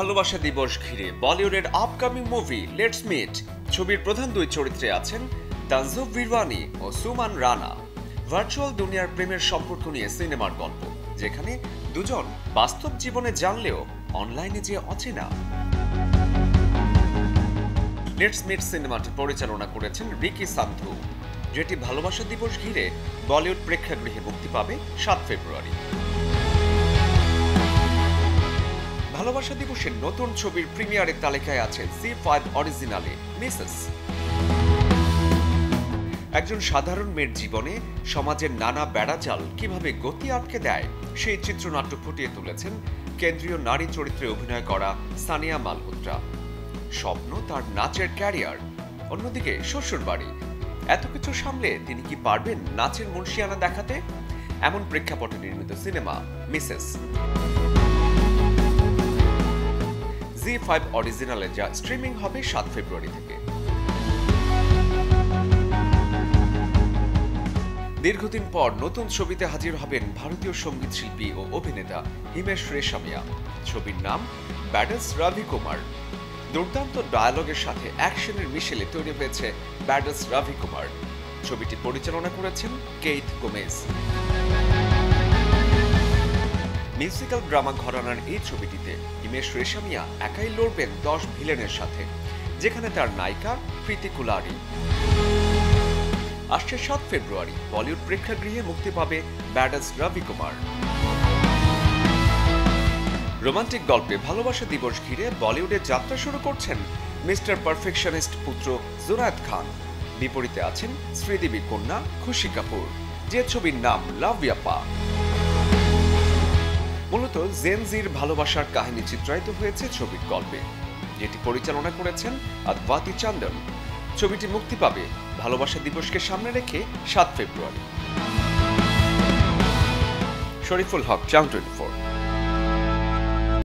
ভালোবাসা দিবস ঘিরে বলিউডের আপকামিং মুভি লেটস মিট ছবির প্রধান দুই চরিত্রে আছেন তানজু ভিরওয়ানি ও সুমান রানা। ভার্চুয়াল দুনিয়ার প্রেমের সম্পর্ক নিয়ে সিনেমার গল্প, যেখানে দুজন বাস্তব জীবনে জানলেও অনলাইনে যে অচেনা। লেটস মিট সিনেমাটি পরিচালনা করেছেন রিকি সান্ধু, যেটি ভালোবাসা দিবস ঘিরে বলিউড প্রেক্ষাগৃহে মুক্তি পাবে 7 ফেব্রুয়ারি। ভালোবাসা দিবসের নতুন ছবির প্রিমিয়ারের তালিকায় আছে জি5 অরিজিনালে মিসেস। একজন সাধারণ মেয়ের জীবনে সমাজের নানা বেড়াজাল কিভাবে গতি আটকে দেয় সেই চিত্রনাট্য ফুটিয়ে তুলেছেন কেন্দ্রীয় নারী চরিত্রে অভিনয় করা সানিয়া মালহোত্রা। স্বপ্ন তার নাচের ক্যারিয়ার, অন্যদিকে শ্বশুর বাড়ি। এত কিছু সামলে তিনি কি পারবেন নাচের মুন্সিয়ানা দেখাতে? এমন প্রেক্ষাপটে নির্মিত সিনেমা মিসেস। জি5 অরিজিনালে যা স্ট্রিমিং হবে 7 ফেব্রুয়ারি থেকে। দীর্ঘদিন পর নতুন ছবিতে হাজির হবেন ভারতীয় সঙ্গীত শিল্পী ও অভিনেতা হিমেশ রেশমিয়া। ছবির নাম ব্যাডাস রবি কুমার। দুর্দান্ত ডায়ালগের সাথে অ্যাকশনের মিশেলে তৈরি হয়েছে ব্যাডাস রবি কুমার। ছবিটি পরিচালনা করেছেন কেইথ গোমেজ। মিউজিক্যাল ড্রামা ঘরানার এই ছবিটিতে হিমেশ রেশমিয়া একাই লড়বেন 10 ভিলেনের সাথে, যেখানে তার নায়িকা প্রীতি কুলারি। আসছে 7 ফেব্রুয়ারি বলিউড প্রেক্ষাগৃহে মুক্তি পাবে ব্যাডাস রবি কুমার। রোমান্টিক গল্পে ভালোবাসা দিবস ঘিরে বলিউডে যাত্রা শুরু করছেন মিস্টার পারফেকশনিস্ট পুত্র জুনায়েদ খান। বিপরীতে আছেন শ্রীদেবী কন্যা খুশি কাপুর, যে ছবির নাম লাভ ইয়াপা। মূলত জেনজির ভালোবাসার কাহিনী চিত্রায়িত হয়েছে ছবির গল্পে, যেটি পরিচালনা করেছেন আদভাতি চন্দন। ছবিটি মুক্তি পাবে ভালোবাসা দিবসকে সামনে রেখে 7 ফেব্রুয়ারি। শরীফুল হক, চ্যানেল 24।